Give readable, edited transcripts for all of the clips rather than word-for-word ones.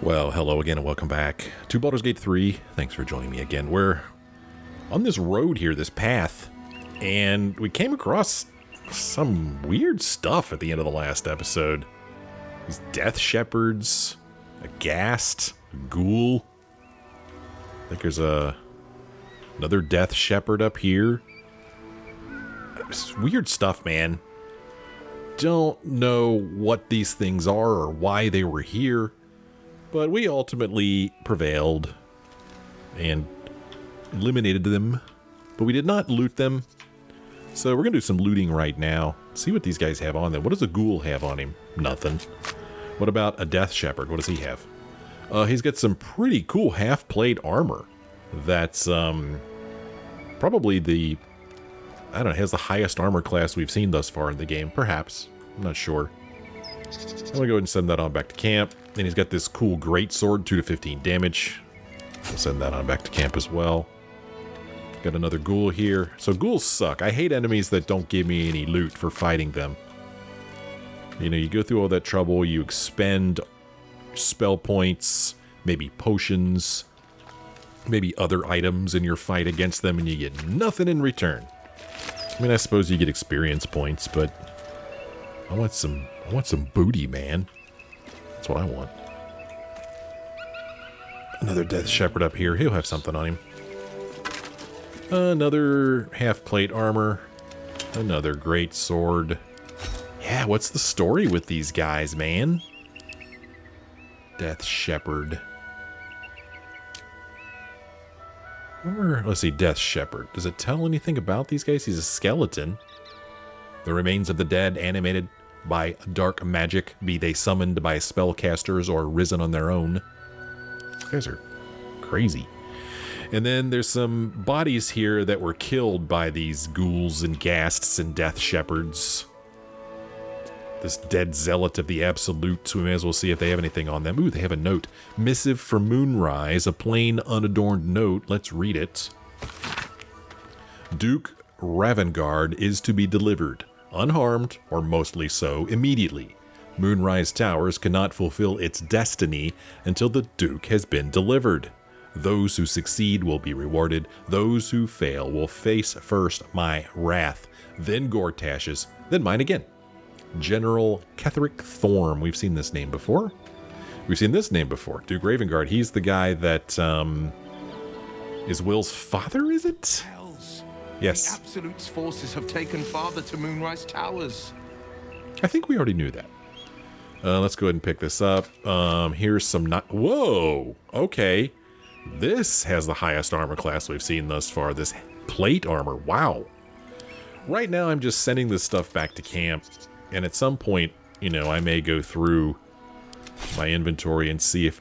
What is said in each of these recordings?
Well, hello again and welcome back to Baldur's Gate 3. Thanks for joining me again. We're on this road here, this path, and we came across some weird stuff at the end of the last episode. These death shepherds, a ghast, a ghoul. I think there's another death shepherd up here. It's weird stuff, man. Don't know what these things are or why they were here. But we ultimately prevailed and eliminated them. But we did not loot them. So we're going to do some looting right now. See what these guys have on them. What does a ghoul have on him? Nothing. What about a death shepherd? What does he have? He's got some pretty cool half-plate armor. That's probably the... I don't know, has the highest armor class we've seen thus far in the game. Perhaps. I'm not sure. I'm going to go ahead and send that on back to camp. And he's got this cool greatsword, 2 to 15 damage. I'll send that on back to camp as well. Got another ghoul here. So ghouls suck. I hate enemies that don't give me any loot for fighting them. You know, you go through all that trouble, you expend spell points, maybe potions, maybe other items in your fight against them, and you get nothing in return. I mean, I suppose you get experience points, but I want some booty, man. That's what I want. Another death shepherd up here. He'll have something on him. Another half-plate armor. Another great sword. Yeah, what's the story with these guys, man? Death shepherd. Let's see, death shepherd. Does it tell anything about these guys? He's a skeleton. The remains of the dead animated by dark magic, be they summoned by spellcasters or risen on their own. These guys are crazy. And then there's some bodies here that were killed by these ghouls and ghasts and death shepherds. This dead zealot of the Absolute, so we may as well see if they have anything on them. Ooh, they have a note. Missive for Moonrise, a plain, unadorned note. Let's read it. Duke Ravengard is to be delivered, unharmed, or mostly so, immediately. Moonrise Towers cannot fulfill its destiny until the Duke has been delivered. Those who succeed will be rewarded. Those who fail will face first my wrath, then Gortash's, then mine again. General Ketheric Thorm. We've seen this name before. We've seen this name before. Duke Ravengard. He's the guy that is Will's father, is it? Yes. The Absolute's forces have taken father to Moonrise Towers. I think we already knew that. Let's go ahead and pick this up. Here's some whoa! Okay. This has the highest armor class we've seen thus far. This plate armor. Wow. Right now I'm just sending this stuff back to camp. And at some point, you know, I may go through my inventory and see if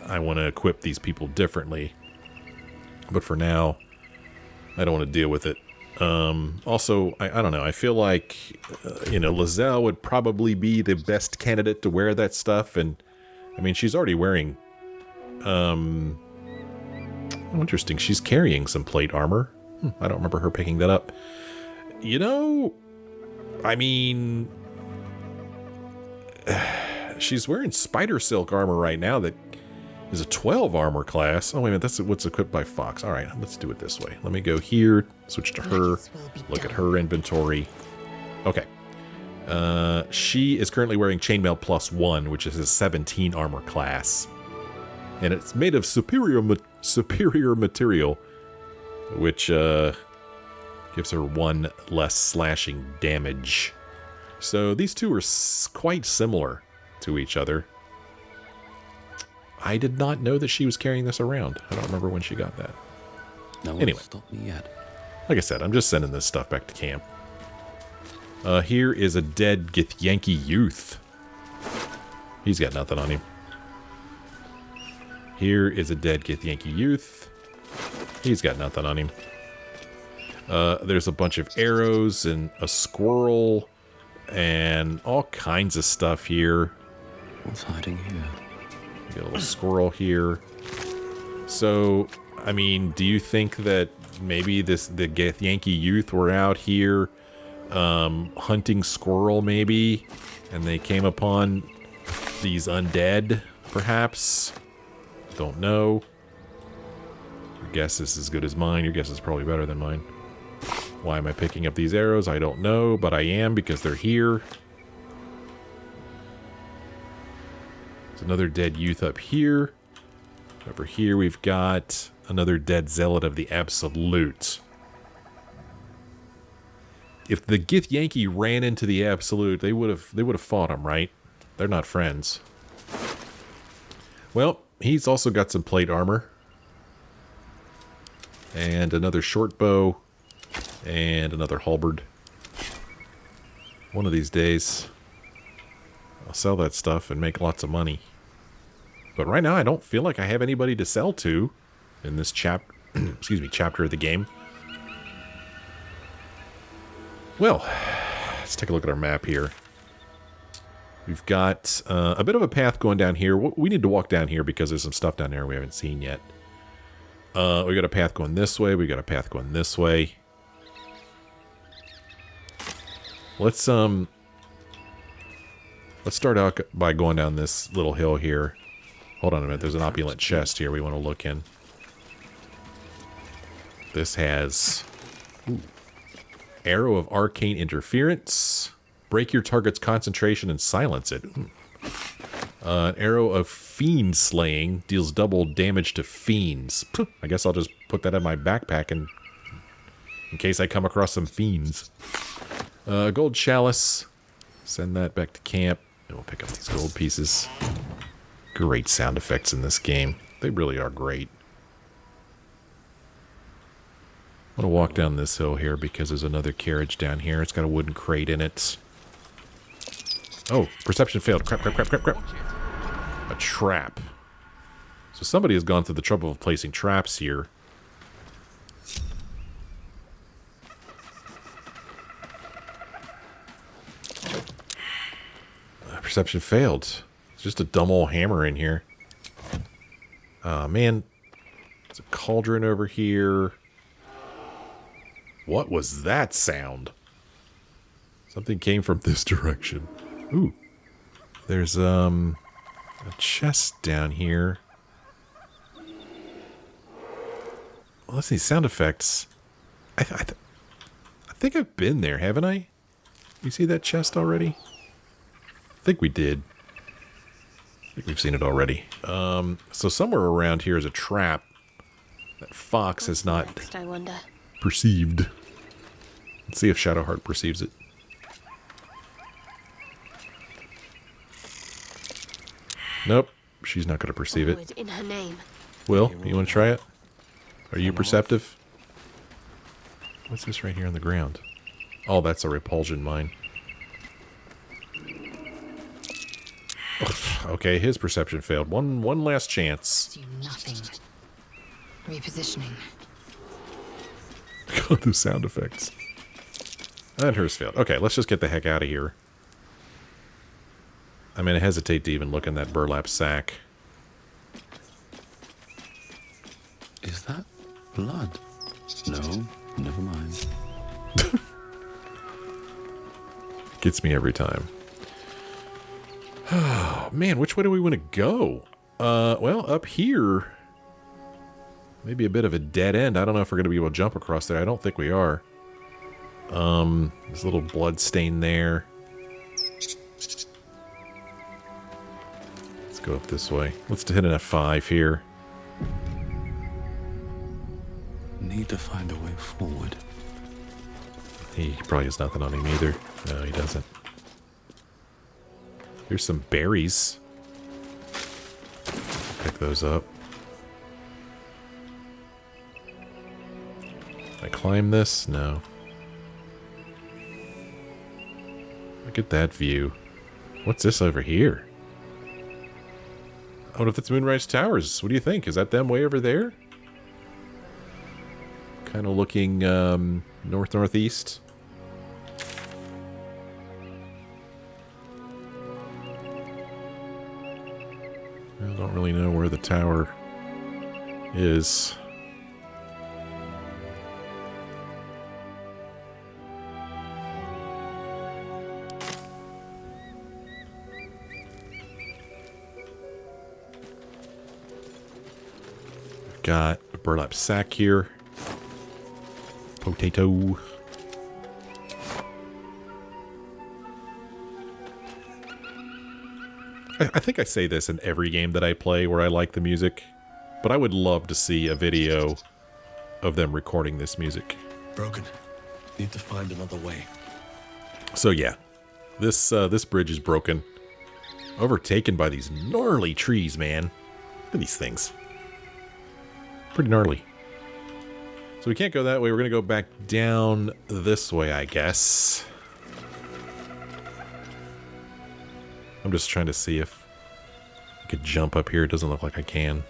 I want to equip these people differently. But for now, I don't want to deal with it. Also, I don't know. I feel like, you know, Lae'zel would probably be the best candidate to wear that stuff. And, I mean, she's already wearing... Oh, interesting. She's carrying some plate armor. I don't remember her picking that up. You know, I mean... she's wearing spider silk armor right now that is a 12 armor class. Oh, wait a minute. That's what's equipped by Fox. All right, let's do it this way. Let me go here, switch to her, look at her inventory. Okay. She is currently wearing Chainmail +1, which is a 17 armor class. And it's made of superior material, which gives her 1 less slashing damage. So these two are quite similar to each other. I did not know that she was carrying this around. I don't remember when she got that. No anyway, one stopped me yet. Like I said, I'm just sending this stuff back to camp. Here is a dead Githyanki youth. He's got nothing on him. Here is a dead Githyanki youth. He's got nothing on him. There's a bunch of arrows and a squirrel and all kinds of stuff here. What's hiding here? Got a little squirrel here. So, I mean, do you think that maybe the Githyanki youth were out here hunting squirrel maybe, and they came upon these undead, perhaps? Don't know. Your guess is as good as mine. Your guess is probably better than mine. Why am I picking up these arrows? I don't know, but I am because they're here. There's another dead youth up here. Over here we've got another dead zealot of the Absolute. If the Githyanki ran into the Absolute, they would have fought him, right? They're not friends. Well, he's also got some plate armor. And another short bow. And another halberd. One of these days, I'll sell that stuff and make lots of money. But right now, I don't feel like I have anybody to sell to in this chapter of the game. Well, let's take a look at our map here. We've got a bit of a path going down here. We need to walk down here because there's some stuff down there we haven't seen yet. We got a path going this way. We got a path going this way. Let's start out by going down this little hill here. Hold on a minute. There's an opulent chest here we want to look in. This has Arrow of Arcane Interference. Break your target's concentration and silence it. An Arrow of Fiend Slaying. Deals double damage to fiends. I guess I'll just put that in my backpack in case I come across some fiends. Gold Chalice. Send that back to camp. And we'll pick up these gold pieces. Great sound effects in this game. They really are great. I'm going to walk down this hill here because there's another carriage down here. It's got a wooden crate in it. Oh, perception failed. Crap. A trap. So somebody has gone through the trouble of placing traps here. Perception failed. It's just a dumb old hammer in here. Oh, man. There's a cauldron over here. What was that sound? Something came from this direction. Ooh. There's, a chest down here. Well, let's see. Sound effects. I think I've been there, haven't I? You see that chest already? I think we did. I think we've seen it already. So somewhere around here is a trap that Fox has not next, I wonder? Perceived. Let's see if Shadowheart perceives it. Nope, she's not going to perceive it. In her name. Will, you want to try it? Are you perceptive? What's this right here on the ground? Oh, that's a repulsion mine. Okay, his perception failed. One last chance. See nothing. Repositioning. God, the sound effects. And hers failed. Okay, let's just get the heck out of here. I'm going to hesitate to even look in that burlap sack. Is that blood? No, never mind. Gets me every time. Oh, man, which way do we want to go? Well, up here. Maybe a bit of a dead end. I don't know if we're going to be able to jump across there. I don't think we are. There's a little blood stain there. Let's go up this way. Let's hit an F5 here. Need to find a way forward. He probably has nothing on him either. No, he doesn't. Here's some berries. Pick those up. Can I climb this? No. Look at that view. What's this over here? I wonder if it's Moonrise Towers. What do you think? Is that them way over there? Kind of looking north-northeast. I don't really know where the tower is. got a burlap sack here. Potato. I think I say this in every game that I play where I like the music, but I would love to see a video of them recording this music. Broken. Need to find another way. So yeah, this bridge is broken. Overtaken by these gnarly trees, man. Look at these things. Pretty gnarly. So we can't go that way. We're going to go back down this way, I guess. I'm just trying to see if I could jump up here. It doesn't look like I can.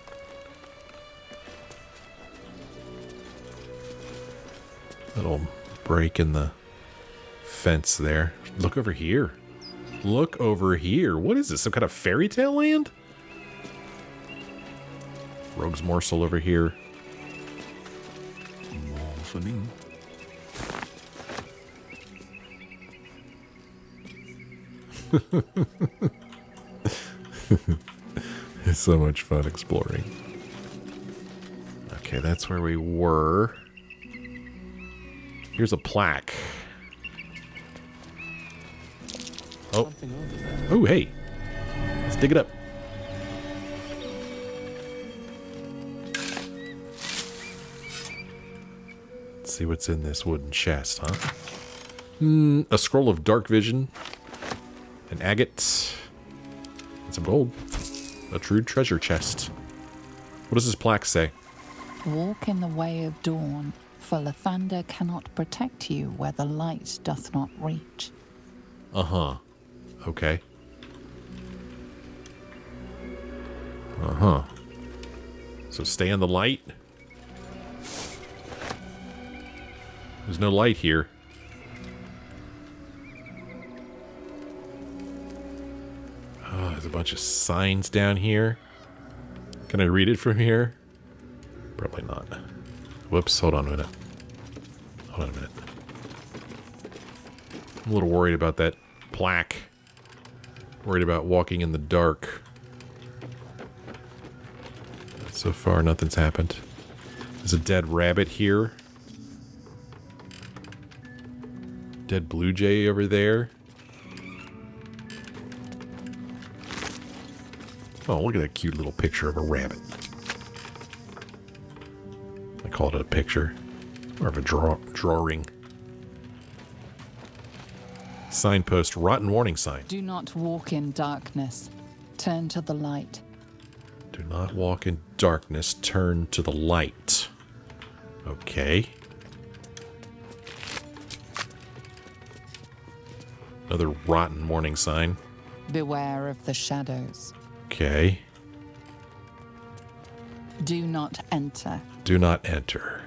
Little break in the fence there. Look over here. Look over here. What is this? Some kind of fairy tale land? Rogue's morsel over here. More for me. It's so much fun exploring. Okay, that's where we were. Here's a plaque. Oh. Oh, hey. Let's dig it up. Let's see what's in this wooden chest, huh? A scroll of dark vision. An agate. And some gold. A true treasure chest. What does this plaque say? Walk in the way of dawn, for Lathander cannot protect you where the light doth not reach. Uh-huh. Okay. Uh-huh. So stay in the light? There's no light here. Oh, there's a bunch of signs down here. Can I read it from here? Probably not. Whoops, hold on a minute. Hold on a minute. I'm a little worried about that plaque. Worried about walking in the dark. So far, nothing's happened. There's a dead rabbit here. Dead blue jay over there. Oh, look at that cute little picture of a rabbit. I called it a picture. More of a drawing. Signpost, rotten warning sign. Do not walk in darkness. Turn to the light. Do not walk in darkness. Turn to the light. Okay. Another rotten warning sign. Beware of the shadows. Okay. Do not enter. Do not enter.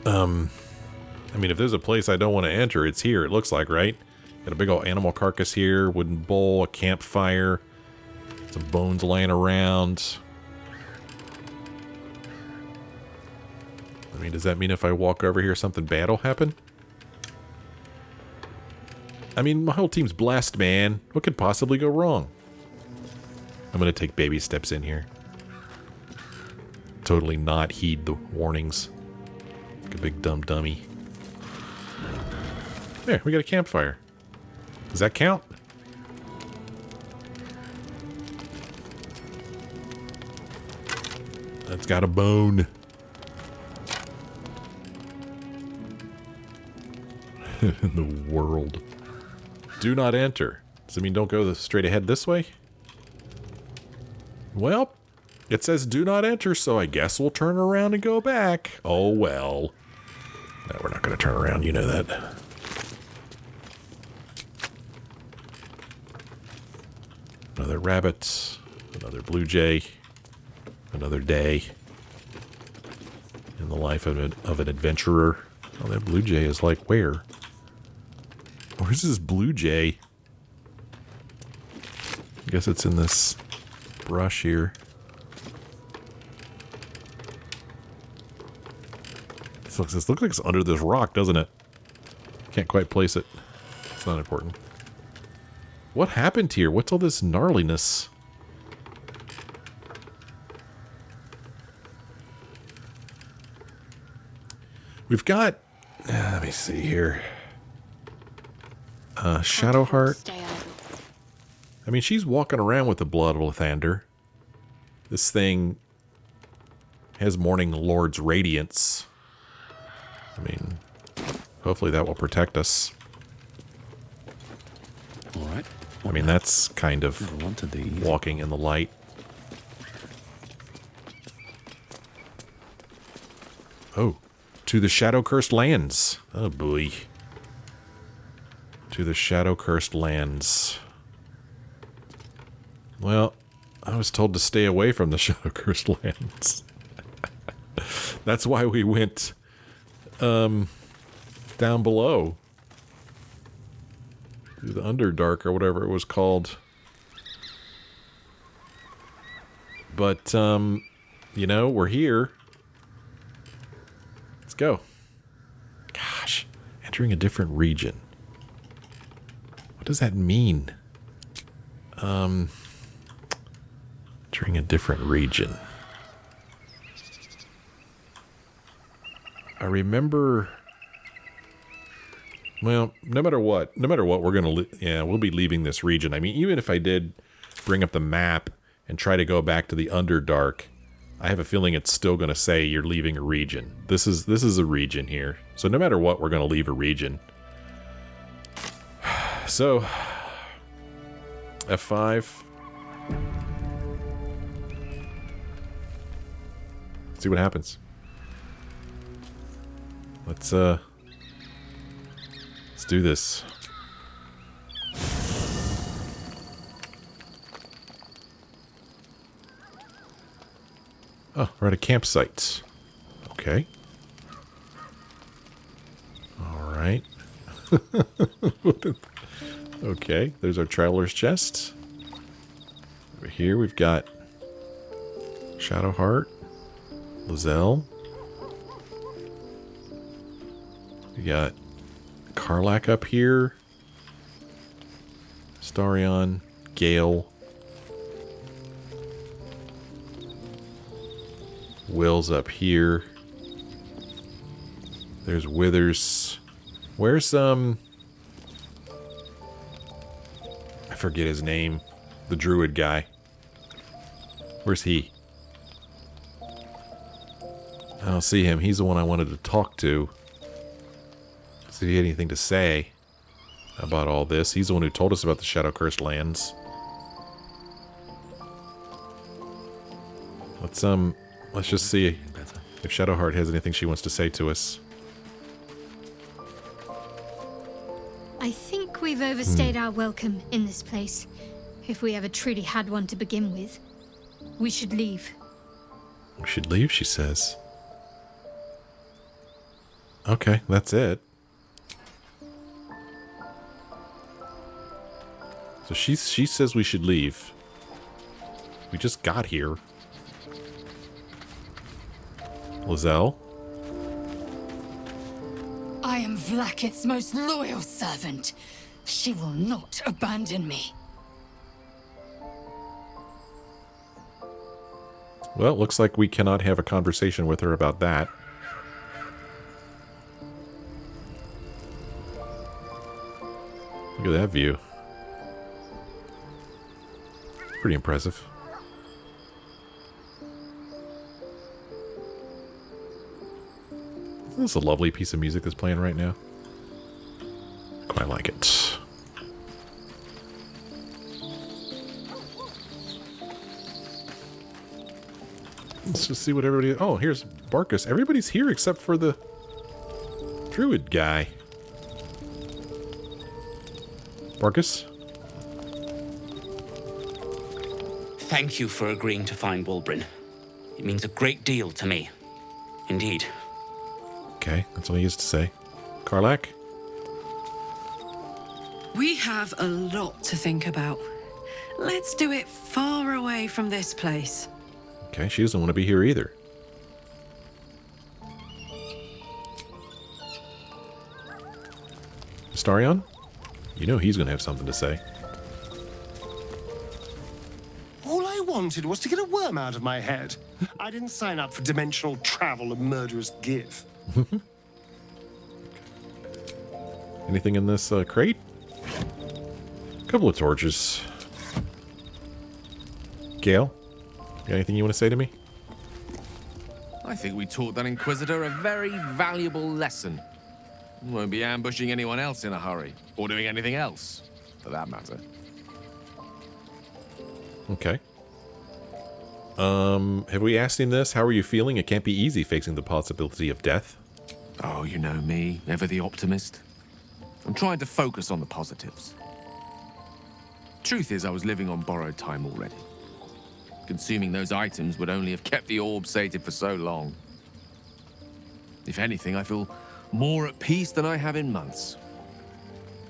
I mean, if there's a place I don't want to enter, it's here, it looks like, right? Got a big old animal carcass here, wooden bowl, a campfire, some bones laying around. I mean, does that mean if I walk over here, something bad will happen? I mean, my whole team's blessed, man. What could possibly go wrong? I'm going to take baby steps in here. Totally not heed the warnings. Like a big dumb dummy. There, we got a campfire. Does that count? That's got a bone. In the world. Do not enter. Does it mean don't go straight ahead this way? Well, it says do not enter, so I guess we'll turn around and go back. Oh, well. No, we're not going to turn around. You know that. Another rabbit. Another blue jay. Another day. In the life of an adventurer. Oh, that blue jay is like where? Where's this blue jay? I guess it's in this brush here. This looks like it's under this rock, doesn't it? Can't quite place it. It's not important. What happened here? What's all this gnarliness? We've got, let me see here. Shadowheart. Stay idle. I mean, she's walking around with the blood of Lathander. This thing has Morning Lord's radiance. I mean, hopefully that will protect us. All right. I mean, that's kind of Never wanted these. walking in the light. Oh, to the shadow-cursed lands. Oh, boy. To the shadow-cursed lands. Well, I was told to stay away from the shadow-cursed lands. That's why we went down below. Through the Underdark or whatever it was called. But, you know, we're here. Let's go. Gosh, entering a different region. What does that mean? Entering a different region. I remember. Well, no matter what, we're gonna, we'll be leaving this region. I mean, even if I did bring up the map and try to go back to the Underdark, I have a feeling it's still gonna say you're leaving a region. This is a region here, so no matter what, we're gonna leave a region. So, F5. See what happens. Let's do this. Oh, we're at a campsite. Okay. All right. Okay, there's our traveler's chest. Over here we've got Shadowheart, Lae'zel. We got Karlach up here. Starion, Gale. Will's up here. There's Withers. Where's I forget his name. The druid guy. Where's he? I don't see him. He's the one I wanted to talk to. See if he had anything to say about all this. He's the one who told us about the Shadow-Cursed lands. Let's just see if Shadowheart has anything she wants to say to us. I think we've overstayed our welcome in this place. If we ever truly had one to begin with, we should leave. We should leave, she says. Okay, that's it. So she says we should leave. We just got here. Lae'zel? I am Vlaakith's most loyal servant. She will not abandon me. Well, it looks like we cannot have a conversation with her about that. Look at that view. Pretty impressive. This is a lovely piece of music that's playing right now. I quite like it. Let's just see what everybody... Oh, here's Barkus. Everybody's here except for the druid guy. Barkus? Thank you for agreeing to find Wulbren. It means a great deal to me. Indeed. Okay, that's all he has to say. Karlach? We have a lot to think about. Let's do it far away from this place. Okay, she doesn't want to be here either. Starion? You know he's going to have something to say. All I wanted was to get a worm out of my head. I didn't sign up for dimensional travel and murderous give. Anything in this crate? A couple of torches. Gale, got anything you want to say to me? I think we taught that Inquisitor a very valuable lesson. Won't be ambushing anyone else in a hurry, or doing anything else, for that matter. Okay. Have we asked him this? How are you feeling? It can't be easy facing the possibility of death. Oh, you know me, ever the optimist. I'm trying to focus on the positives. Truth is, I was living on borrowed time already. Consuming those items would only have kept the orb sated for so long. If anything, I feel more at peace than I have in months.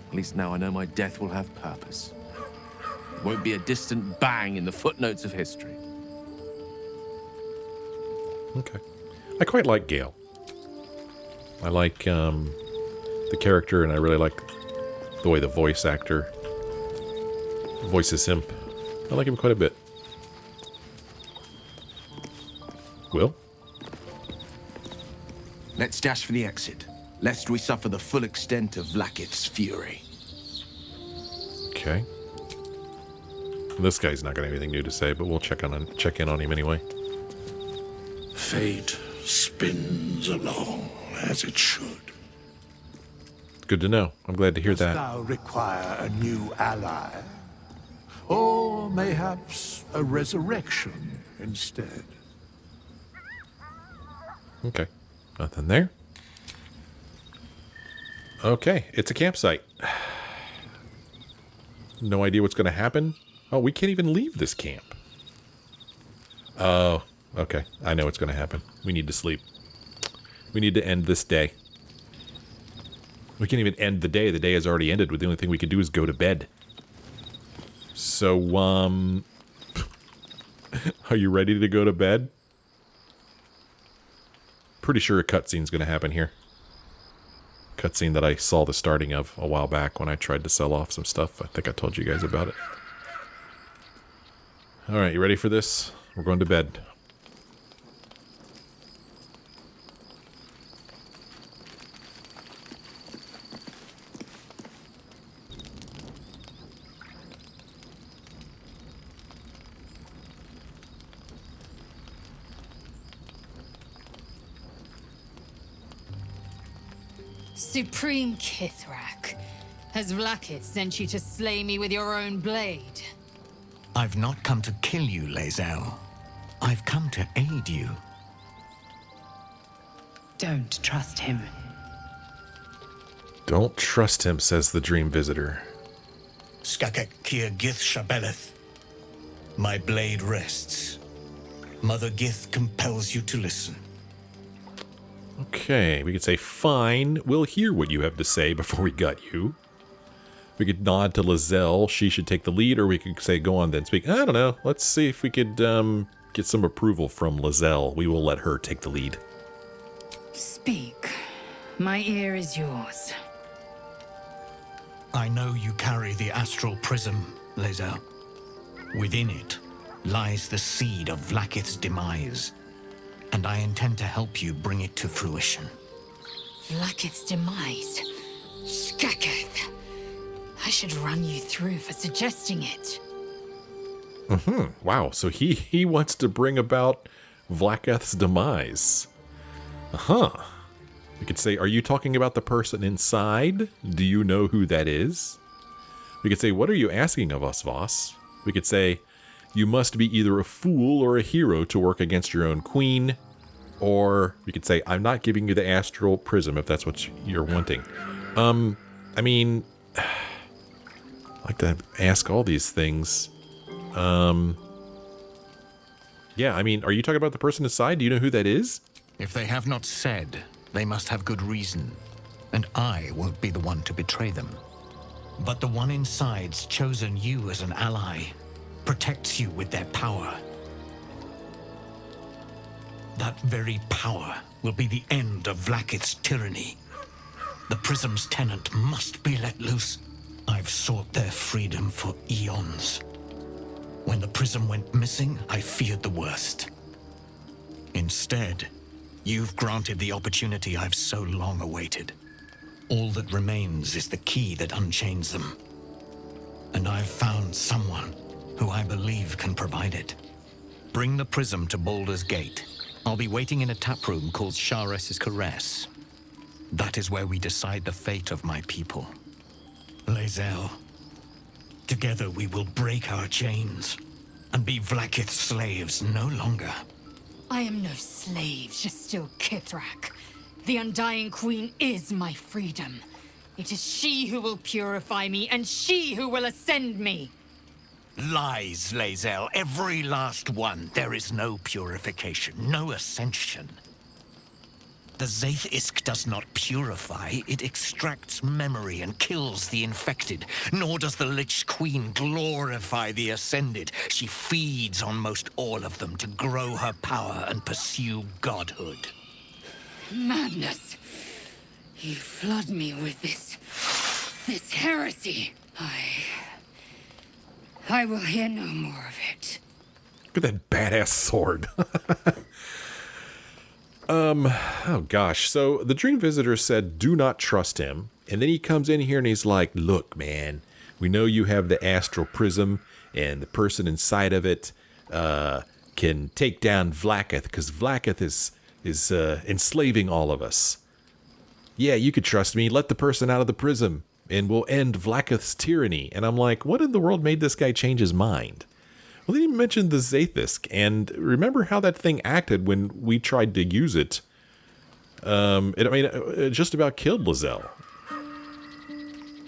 At least now I know my death will have purpose. It won't be a distant bang in the footnotes of history. Okay. I quite like Gale. I like the character, and I really like the way the voice actor voices him. I like him quite a bit. Will? Let's dash for the exit, lest we suffer the full extent of Vlaakith's fury. Okay. This guy's not got anything new to say, but we'll check in on him anyway. Fate spins along as it should. Good to know. I'm glad to hear Dost that. thou require a new ally? Or mayhaps a resurrection instead? Okay. Nothing there. Okay. It's a campsite. No idea what's going to happen. Oh, we can't even leave this camp. Oh, okay. I know what's going to happen. We need to sleep. We need to end this day. We can't even end the day. The day has already ended. The only thing we can do is go to bed. So, are you ready to go to bed? Pretty sure a cutscene's going to happen here. Cutscene that I saw the starting of a while back when I tried to sell off some stuff. I think I told you guys about it. Alright, you ready for this? We're going to bed. Supreme Kithrak, has Vlaakith sent you to slay me with your own blade? I've not come to kill you, Lae'zel. I've come to aid you. Don't trust him. Don't trust him, says the dream visitor. Skakek Kier Gith Shabeleth. My blade rests. Mother Gith compels you to listen. Okay, we could say, fine, we'll hear what you have to say before we gut you. We could nod to Lae'zel, she should take the lead, or we could say, go on then, speak. I don't know, let's see if we could get some approval from Lae'zel. We will let her take the lead. Speak. My ear is yours. I know you carry the astral prism, Lae'zel. Within it lies the seed of Vlaakith's demise, and I intend to help you bring it to fruition. Vlaakith's demise? Skaketh. I should run you through for suggesting it. Wow, so he wants to bring about Vlaakith's demise. We could say, are you talking about the person inside? Do you know who that is? We could say, what are you asking of us, Voss? We could say, you must be either a fool or a hero to work against your own queen. Or we could say, I'm not giving you the astral prism if that's what you're wanting. I mean, I like to ask all these things. Yeah, I mean, are you talking about the person inside? Do you know who that is? If they have not said, they must have good reason, and I won't be the one to betray them. But the one inside's chosen you as an ally, protects you with their power. That very power will be the end of Vlaakith's tyranny. The prism's tenant must be let loose. I've sought their freedom for eons. When the prism went missing, I feared the worst. Instead, you've granted the opportunity I've so long awaited. All that remains is the key that unchains them. And I've found someone who I believe can provide it. Bring the prism to Baldur's Gate. I'll be waiting in a taproom called Shares's Caress. That is where we decide the fate of my people. Lae'zel, together we will break our chains and be Vlaakith's slaves no longer. I am no slave, just still Kithrak. The Undying Queen is my freedom. It is she who will purify me, and she who will ascend me. Lies, Lae'zel, every last one. There is no purification, no ascension. The Zaith-Isk does not purify, it extracts memory and kills the infected. Nor does the Lich Queen glorify the ascended. She feeds on most all of them to grow her power and pursue godhood. Madness. You flood me with this heresy. I will hear no more of it. Look at that badass sword. Oh gosh. So the Dream Visitor said, do not trust him. And then he comes in here and he's like, look, man, we know you have the astral prism and the person inside of it can take down Vlaakith because Vlaakith is enslaving all of us. Yeah, you could trust me. Let the person out of the prism and we'll end Vlaakith's tyranny. And I'm like, what in the world made this guy change his mind? Well, he mentioned the Zaith-Isk, and remember how that thing acted when we tried to use it. It just about killed Lae'zel.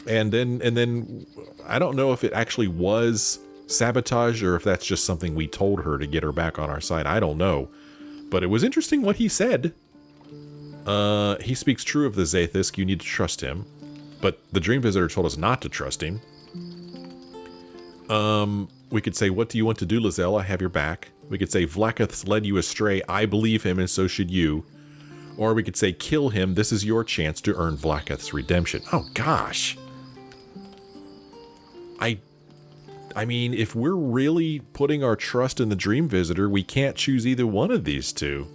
And then I don't know if it actually was sabotage or if that's just something we told her to get her back on our side. I don't know. But it was interesting what he said. He speaks true of the Zaith-Isk. You need to trust him. But the Dream Visitor told us not to trust him. We could say, what do you want to do, Lae'zel? I have your back. We could say, Vlaakith's led you astray. I believe him, and so should you. Or we could say, kill him. This is your chance to earn Vlaakith's redemption. Oh, gosh. I mean, if we're really putting our trust in the Dream Visitor, we can't choose either one of these two.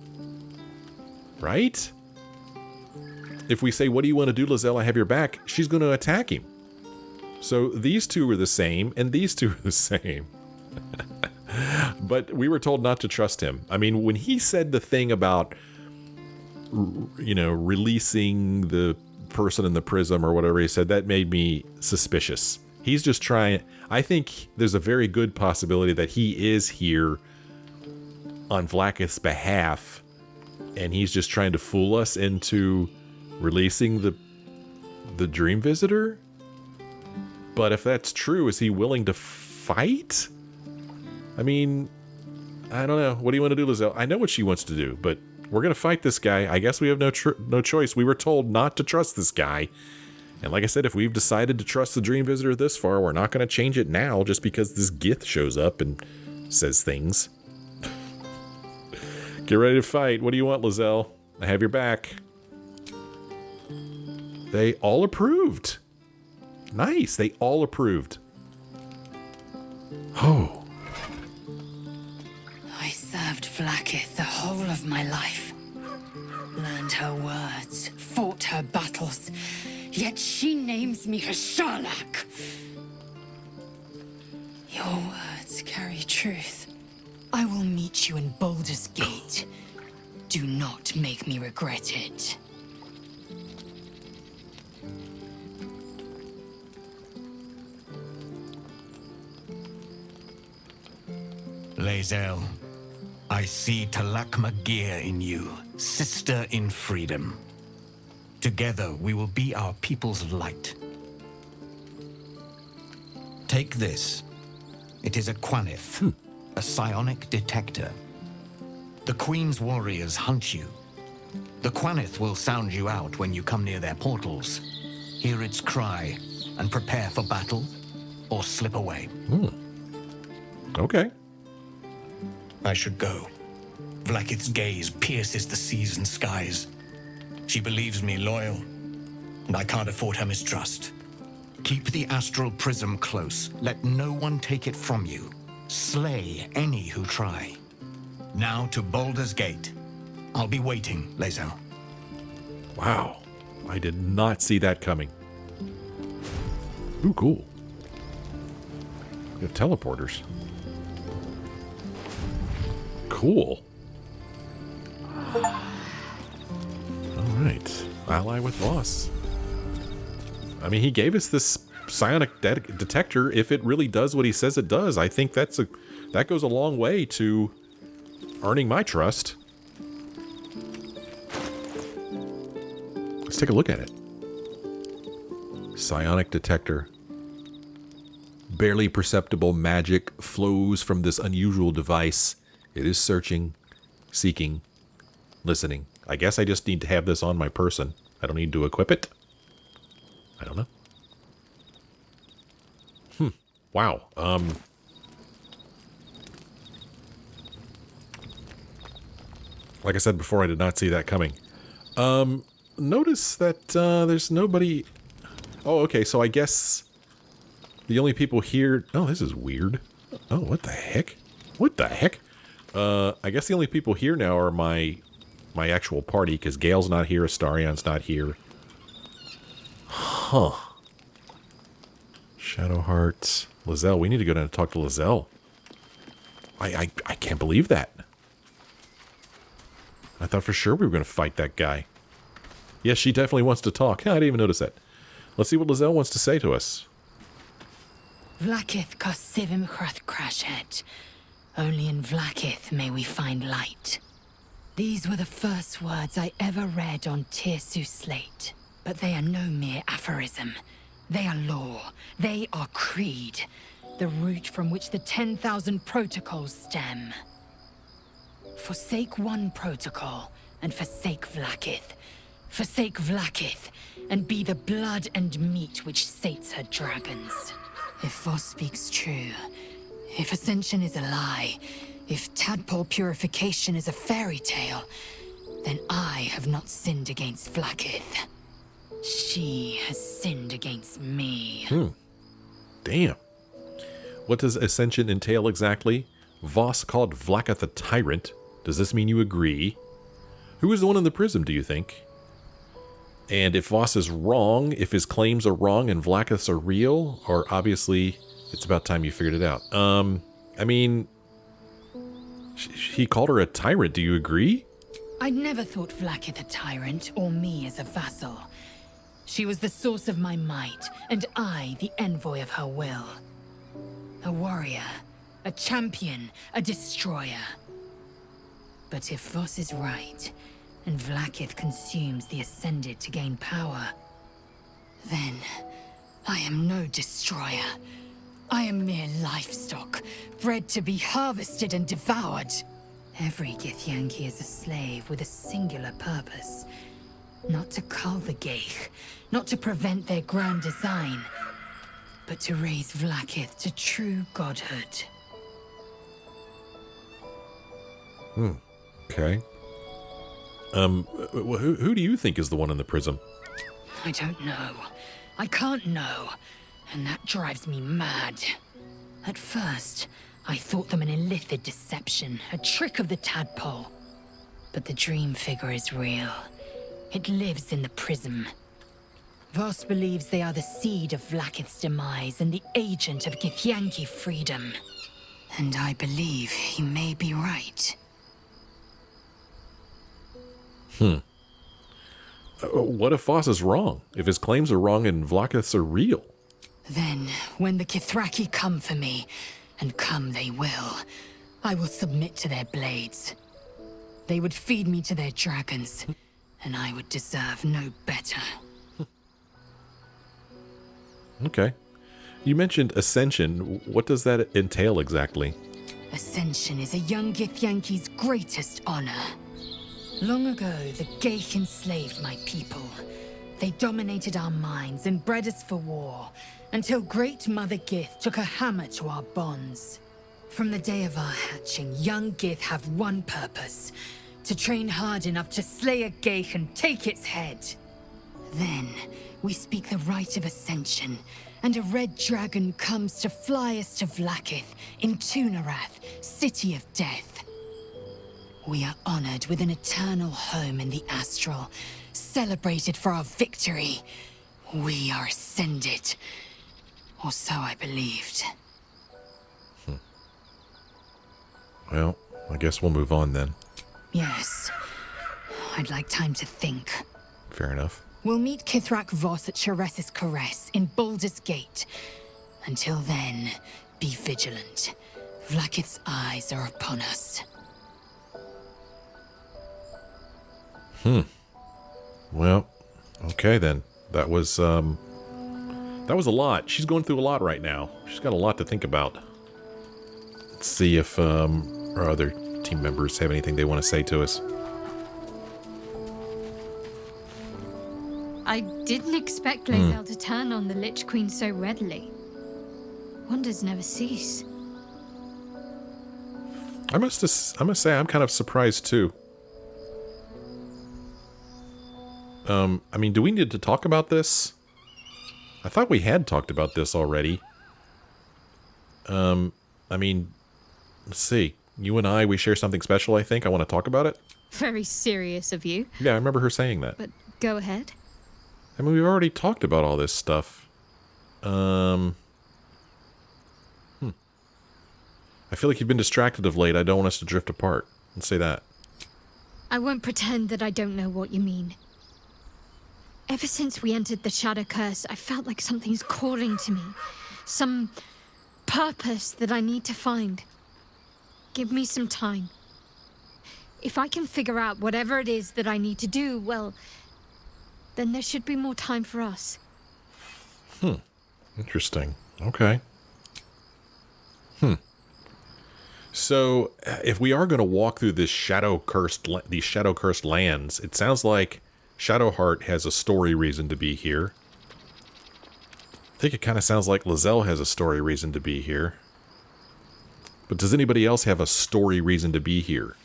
Right? If we say, what do you want to do, Lae'zel? I have your back. She's going to attack him. So these two are the same, and these two are the same. But we were told not to trust him. I mean, when he said the thing about, you know, releasing the person in the prism or whatever he said, that made me suspicious. He's just trying. I think there's a very good possibility that he is here on Vlaakith's behalf, and he's just trying to fool us into releasing the Dream Visitor. But if that's true, is he willing to fight? I mean, I don't know. What do you want to do, Lae'zel? I know what she wants to do, but we're going to fight this guy. I guess we have no choice. We were told not to trust this guy. And like I said, if we've decided to trust the Dream Visitor this far, we're not going to change it now just because this Gith shows up and says things. Get ready to fight. What do you want, Lae'zel? I have your back. They all approved. Nice. They all approved. Oh. I served Vlaakith the whole of my life. Learned her words, fought her battles. Yet she names me her Sharlak. Your words carry truth. I will meet you in Baldur's Gate. Do not make me regret it. Lae'zel, I see Talak Magir in you, sister in freedom. Together we will be our people's light. Take this. It is a Quanith, a psionic detector. The Queen's warriors hunt you. The Quanith will sound you out when you come near their portals. Hear its cry and prepare for battle or slip away. Okay. I should go. Vlaakith's gaze pierces the seas and skies. She believes me loyal, and I can't afford her mistrust. Keep the astral prism close. Let no one take it from you. Slay any who try. Now to Baldur's Gate. I'll be waiting, Lae'zel. Wow. I did not see that coming. Ooh, cool. We have teleporters. Cool. Alright. Ally with Voss. I mean, he gave us this psionic detector. If it really does what he says it does, I think that goes a long way to earning my trust. Let's take a look at it. Psionic detector. Barely perceptible magic flows from this unusual device. It is searching, seeking, listening. I guess I just need to have this on my person. I don't need to equip it. I don't know. Wow. Like I said before, I did not see that coming. Notice that there's nobody... Oh, okay, so I guess the only people here... Oh, this is weird. Oh, what the heck? What the heck? I guess the only people here now are my actual party, because Gale's not here, Astarion's not here. Huh. Shadowheart, Lae'zel. We need to go down and talk to Lae'zel. I can't believe that. I thought for sure we were going to fight that guy. Yes, she definitely wants to talk. I didn't even notice that. Let's see what Lae'zel wants to say to us. Vlaakith kosivim chrath crashet. Only in Vlaakith may we find light. These were the first words I ever read on Tirsu slate. But they are no mere aphorism. They are law. They are creed. The root from which the 10,000 protocols stem. Forsake one protocol, and forsake Vlaakith. Forsake Vlaakith, and be the blood and meat which sates her dragons. If Voss speaks true, if Ascension is a lie, if tadpole purification is a fairy tale, then I have not sinned against Vlaakith. She has sinned against me. Damn. What does Ascension entail exactly? Voss called Vlaakith a tyrant. Does this mean you agree? Who is the one in the prism, do you think? And if Voss is wrong, if his claims are wrong and Vlaakiths are real, or obviously it's about time you figured it out. I mean, he called her a tyrant. Do you agree? I never thought Vlaakith a tyrant, or me as a vassal. She was the source of my might, and I the envoy of her will. A warrior, a champion, a destroyer. But if Voss is right, and Vlaakith consumes the Ascended to gain power, then I am no destroyer. I am mere livestock, bred to be harvested and devoured. Every Githyanki is a slave with a singular purpose. Not to cull the Geich, not to prevent their grand design, but to raise Vlaakith to true godhood. Okay. Who do you think is the one in the prism? I don't know. I can't know. And that drives me mad. At first, I thought them an illithid deception, a trick of the tadpole. But the dream figure is real. It lives in the prism. Voss believes they are the seed of Vlaakith's demise and the agent of Githyanki freedom. And I believe he may be right. What if Voss is wrong? If his claims are wrong and Vlaakiths are real? Then, when the Kithraki come for me, and come they will, I will submit to their blades. They would feed me to their dragons, and I would deserve no better. Okay. You mentioned Ascension. What does that entail exactly? Ascension is a young Githyanki's greatest honor. Long ago, the Geich enslaved my people. They dominated our minds and bred us for war, until Great Mother Gith took a hammer to our bonds. From the day of our hatching, young Gith have one purpose: to train hard enough to slay a Geich and take its head. Then, we speak the rite of Ascension, and a red dragon comes to fly us to Vlaakith in Tunarath, City of Death. We are honored with an eternal home in the astral, celebrated for our victory. We are ascended. Or so I believed. Well, I guess we'll move on then. Yes. I'd like time to think. Fair enough. We'll meet Kithrak Voss at Chares's Caress in Baldur's Gate. Until then, be vigilant. Vlaakith's eyes are upon us. Well, okay then. That was a lot. She's going through a lot right now. She's got a lot to think about. Let's see if our other team members have anything they want to say to us. I didn't expect Lae'zel to turn on the Lich Queen so readily. Wonders never cease. I must say I'm kind of surprised too. I mean, do we need to talk about this? I thought we had talked about this already. I mean, let's see. You and I, we share something special, I think. I want to talk about it. Very serious of you. Yeah, I remember her saying that. But go ahead. I mean, we've already talked about all this stuff. I feel like you've been distracted of late. I don't want us to drift apart. Let's say that. I won't pretend that I don't know what you mean. Ever since we entered the Shadow Curse, I felt like something's calling to me. Some purpose that I need to find. Give me some time. If I can figure out whatever it is that I need to do, well, then there should be more time for us. Interesting. Okay. So, if we are going to walk through these shadow-cursed lands, it sounds like Shadowheart has a story reason to be here. I think it kind of sounds like Lae'zel has a story reason to be here. But does anybody else have a story reason to be here?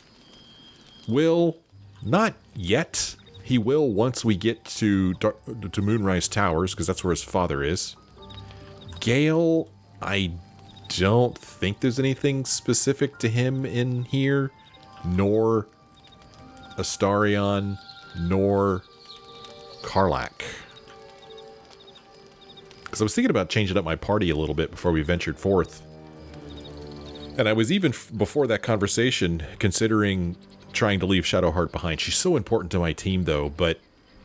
Will, not yet. He will once we get to Moonrise Towers, because that's where his father is. Gale, I don't think there's anything specific to him in here, nor Astarion, nor Karlach. Because I was thinking about changing up my party a little bit before we ventured forth. And I was even, before that conversation, considering trying to leave Shadowheart behind. She's so important to my team, though, but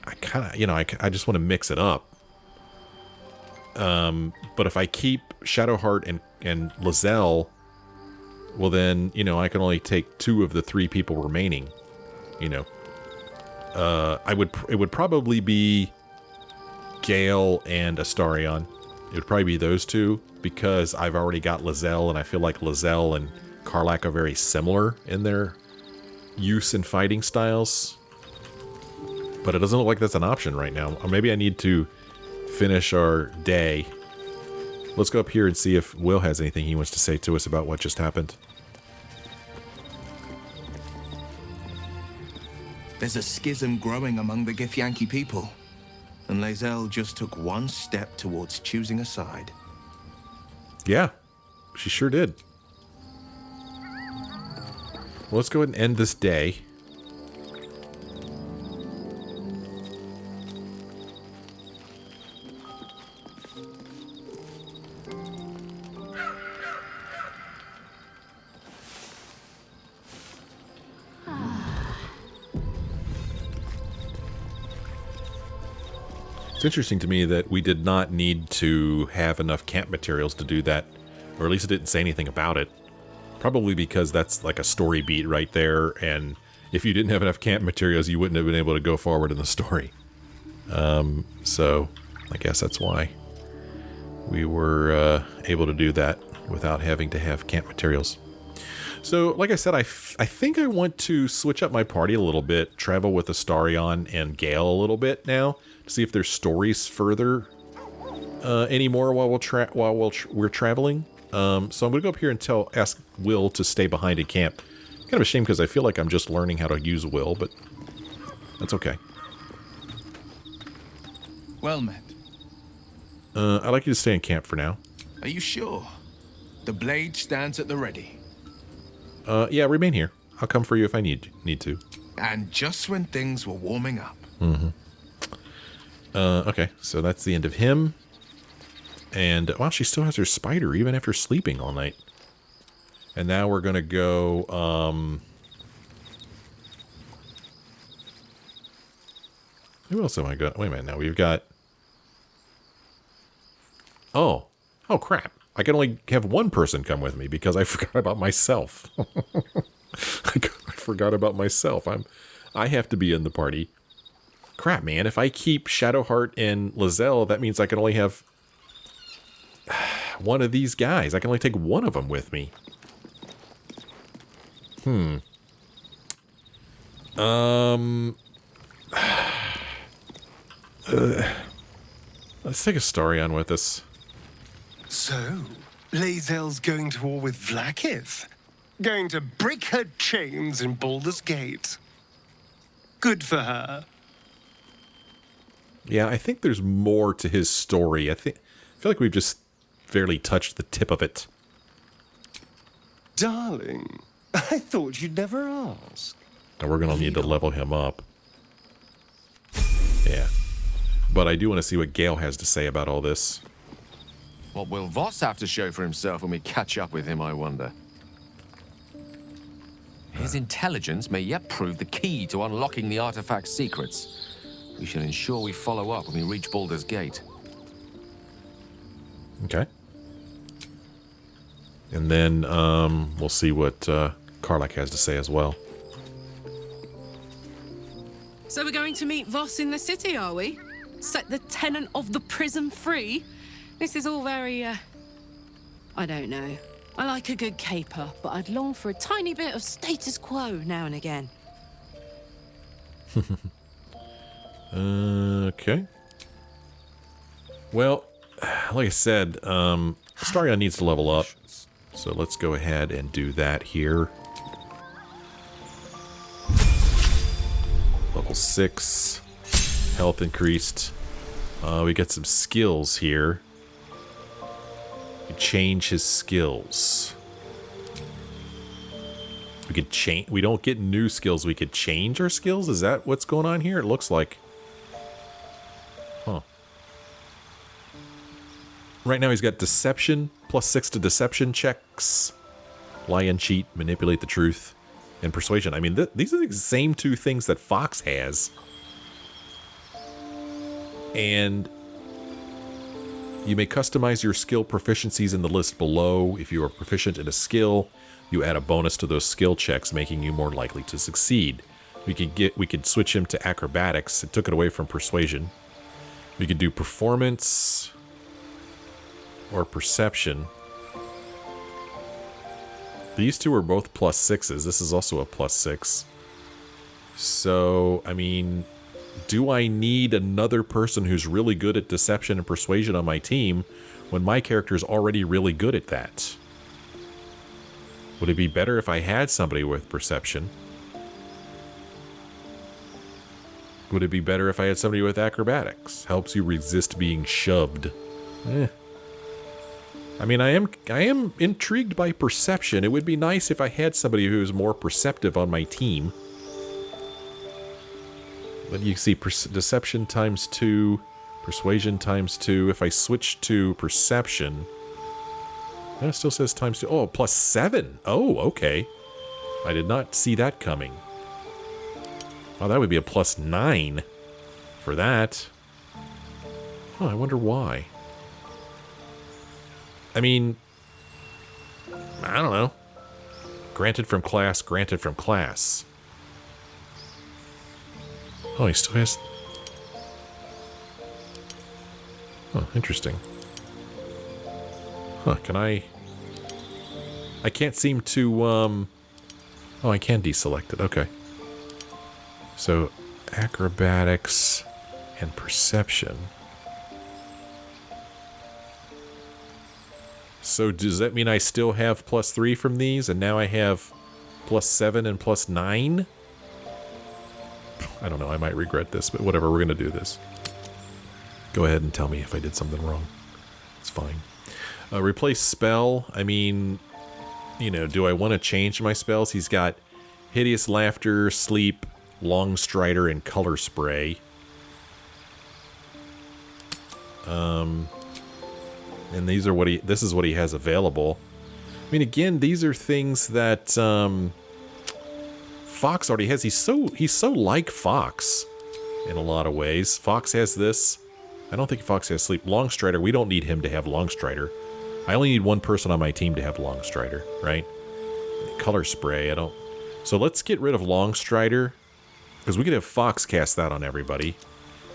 I kind of, I just want to mix it up. But if I keep Shadowheart and Lae'zel, well then, I can only take 2 of the 3 people remaining. It would probably be Gale and Astarion. It would probably be those 2, because I've already got Lae'zel, and I feel like Lae'zel and Karlach are very similar in their use and fighting styles. But it doesn't look like that's an option right now. Or maybe I need to finish our day. Let's go up here and see if Will has anything he wants to say to us about what just happened. There's a schism growing among the Githyanki people, and Lae'zel just took one step towards choosing a side. Yeah, she sure did. Well, let's go ahead and end this day. It's interesting to me that we did not need to have enough camp materials to do that, or at least it didn't say anything about it. Probably because that's like a story beat right there, and if you didn't have enough camp materials, you wouldn't have been able to go forward in the story. So I guess that's why we were able to do that without having to have camp materials. So, like I said, I think I want to switch up my party a little bit, travel with Astarion and Gale a little bit now, to see if there's stories further anymore while we're traveling. So I'm going to go up here and ask Will to stay behind in camp. Kind of a shame because I feel like I'm just learning how to use Will, but that's okay. Well met. I'd like you to stay in camp for now. Are you sure? The blade stands at the ready. Yeah, remain here. I'll come for you if I need to. And just when things were warming up. Okay, so that's the end of him. And, wow, she still has her spider even after sleeping all night. And now we're going to go, who else have I got? Wait a minute now. We've got... Oh, crap. I can only have one person come with me because I forgot about myself. I forgot about myself. I have to be in the party. Crap, man. If I keep Shadowheart and Lae'zel, that means I can only have one of these guys. I can only take one of them with me. Let's take a story on with us. So, Lae'zel's going to war with Vlaakith? Going to break her chains in Baldur's Gate? Good for her. Yeah, I think there's more to his story. I feel like we've just barely touched the tip of it. Darling, I thought you'd never ask. And we're going to need to level him up. Yeah. But I do want to see what Gale has to say about all this. What will Voss have to show for himself when we catch up with him, I wonder? His intelligence may yet prove the key to unlocking the artifact's secrets. We shall ensure we follow up when we reach Baldur's Gate. Okay. And then we'll see what Karlach has to say as well. So we're going to meet Voss in the city, are we? Set the tenant of the prison free? This is all very, I don't know. I like a good caper, but I'd long for a tiny bit of status quo now and again. Okay. Well, like I said, Astarion needs to level up. So let's go ahead and do that here. Level 6. Health increased. We get some skills here. We change his skills. We could change. We don't get new skills. We could change our skills. Is that what's going on here? It looks like. Huh. Right now he's got deception, +6 to deception checks. Lie and cheat, manipulate the truth, and persuasion. I mean, these are the same two things that Fox has. And you may customize your skill proficiencies in the list below. If you are proficient in a skill, you add a bonus to those skill checks, making you more likely to succeed. We could switch him to acrobatics. It took it away from persuasion. We could do performance or perception. These two are both +6s. This is also a +6. So, I mean, do I need another person who's really good at deception and persuasion on my team when my character is already really good at that? Would it be better if I had somebody with perception? Would it be better if I had somebody with acrobatics? Helps you resist being shoved. I mean, I am intrigued by perception. It would be nice if I had somebody who's more perceptive on my team. But you see deception ×2, persuasion ×2. If I switch to perception, it still says ×2. Oh, +7. Oh, okay. I did not see that coming. Oh, that would be a +9 for that. Oh, I wonder why. I mean, I don't know. Granted from class, granted from class. Oh, he still has... Oh, interesting. Huh, can I can't seem to, Oh, I can deselect it. Okay. So, acrobatics and perception. So does that mean I still have +3 from these, and now I have +7 and +9? I don't know, I might regret this, but whatever, we're going to do this. Go ahead and tell me if I did something wrong. It's fine. Replace spell. I mean, you know, do I want to change my spells? He's got Hideous Laughter, Sleep, Long Strider, and Color Spray. And these are this is what he has available. I mean, again, these are things that Fox already has. He's so like Fox in a lot of ways. Fox has this. I don't think Fox has Sleep. Long Strider, we don't need him to have Long Strider. I only need one person on my team to have Long Strider, right? Color Spray, I don't... So let's get rid of Long Strider, because we could have Fox cast that on everybody.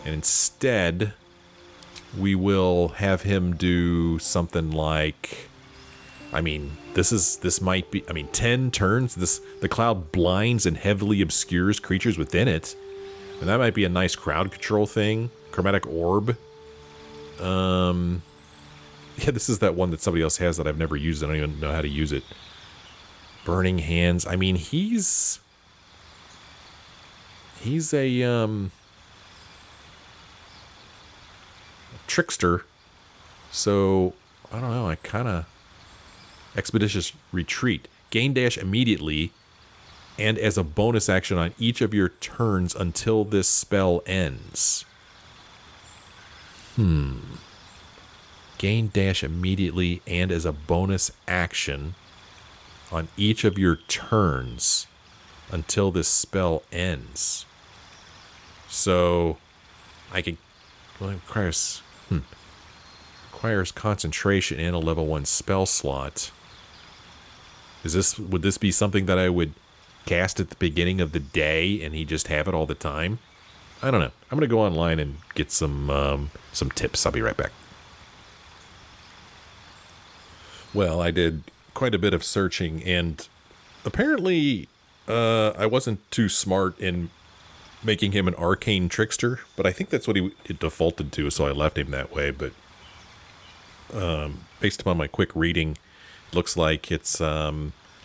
And instead, we will have him do something like... I mean, this might be... I mean, 10 turns, the cloud blinds and heavily obscures creatures within it. And that might be a nice crowd control thing. Chromatic Orb. Yeah, this is that one that somebody else has that I've never used. I don't even know how to use it. Burning Hands. I mean, he's a trickster. So, I don't know. I kind of... Expeditious Retreat. Gain dash immediately, and as a bonus action on each of your turns until this spell ends. Gain dash immediately and as a bonus action on each of your turns until this spell ends. So, I can... Well, it requires concentration and a level 1 spell slot. Would this be something that I would cast at the beginning of the day and he just have it all the time? I don't know. I'm going to go online and get some tips. I'll be right back. Well, I did quite a bit of searching, and apparently I wasn't too smart in making him an arcane trickster, but I think that's what he defaulted to, so I left him that way. But based upon my quick reading, it looks like it's... a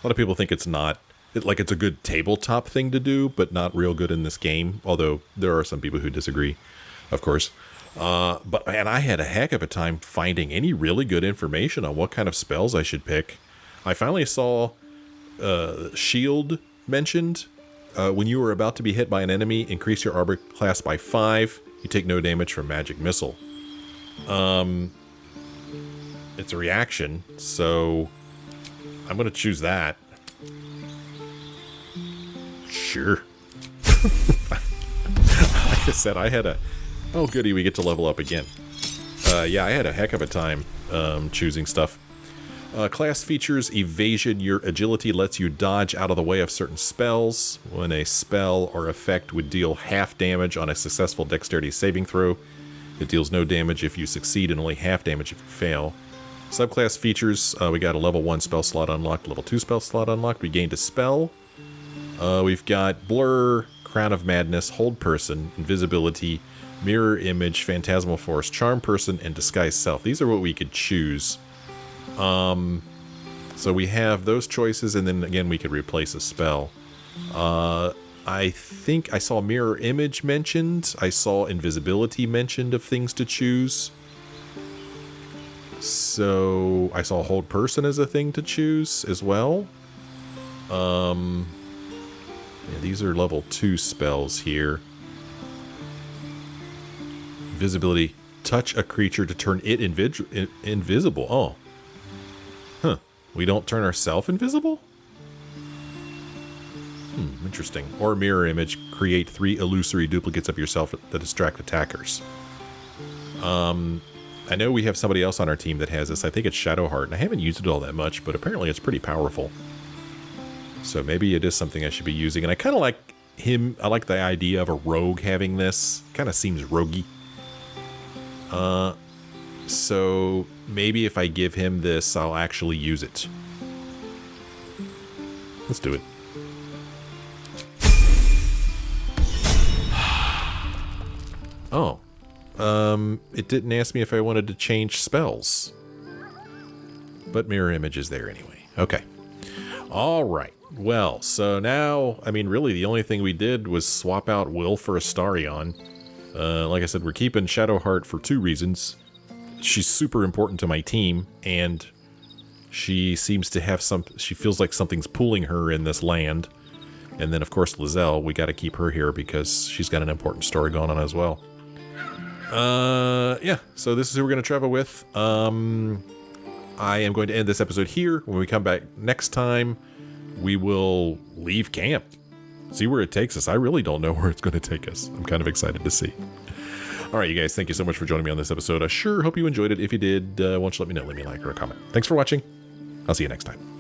lot of people think it's not... it's a good tabletop thing to do, but not real good in this game, although there are some people who disagree, of course. But man, I had a heck of a time finding any really good information on what kind of spells I should pick. I finally saw Shield mentioned. When you are about to be hit by an enemy, increase your armor class by 5. You take no damage from magic missile. It's a reaction, so I'm going to choose that. Sure. Like I said, I had a... Oh, goody, we get to level up again. Yeah, I had a heck of a time choosing stuff. Class features evasion. Your agility lets you dodge out of the way of certain spells. When a spell or effect would deal half damage on a successful dexterity saving throw, it deals no damage if you succeed and only half damage if you fail. Subclass features, we got a level 1 spell slot unlocked, level 2 spell slot unlocked. We gained a spell. We've got Blur, Crown of Madness, Hold Person, Invisibility, Mirror Image, Phantasmal Force, Charm Person, and Disguise Self. These are what we could choose. So we have those choices, and then again we could replace a spell. I think I saw Mirror Image mentioned. I saw Invisibility mentioned of things to choose. So I saw Hold Person as a thing to choose as well. Yeah, these are level 2 spells here. Invisibility. Touch a creature to turn it invisible. Oh. Huh. We don't turn ourselves invisible? Interesting. Or Mirror Image. Create 3 illusory duplicates of yourself that distract attackers. I know we have somebody else on our team that has this. I think it's Shadowheart, and I haven't used it all that much, but apparently it's pretty powerful. So maybe it is something I should be using. And I kind of like him. I like the idea of a rogue having this. Kind of seems roguey. So maybe if I give him this, I'll actually use it. Let's do it. Oh. It didn't ask me if I wanted to change spells. But Mirror Image is there anyway. Okay. All right. Well, so now, I mean, really the only thing we did was swap out Will for Astarion. Like I said, we're keeping Shadowheart for 2 reasons. She's super important to my team, and she seems to have she feels like something's pulling her in this land. And then, of course, Lae'zel, we got to keep her here because she's got an important story going on as well. Yeah, so this is who we're going to travel with. I am going to end this episode here. When we come back next time, we will leave camp. See where it takes us. I really don't know where it's going to take us. I'm kind of excited to see. All right, you guys, thank you so much for joining me on this episode. I sure hope you enjoyed it. If you did, why don't you let me know? Leave me a like or a comment. Thanks for watching. I'll see you next time.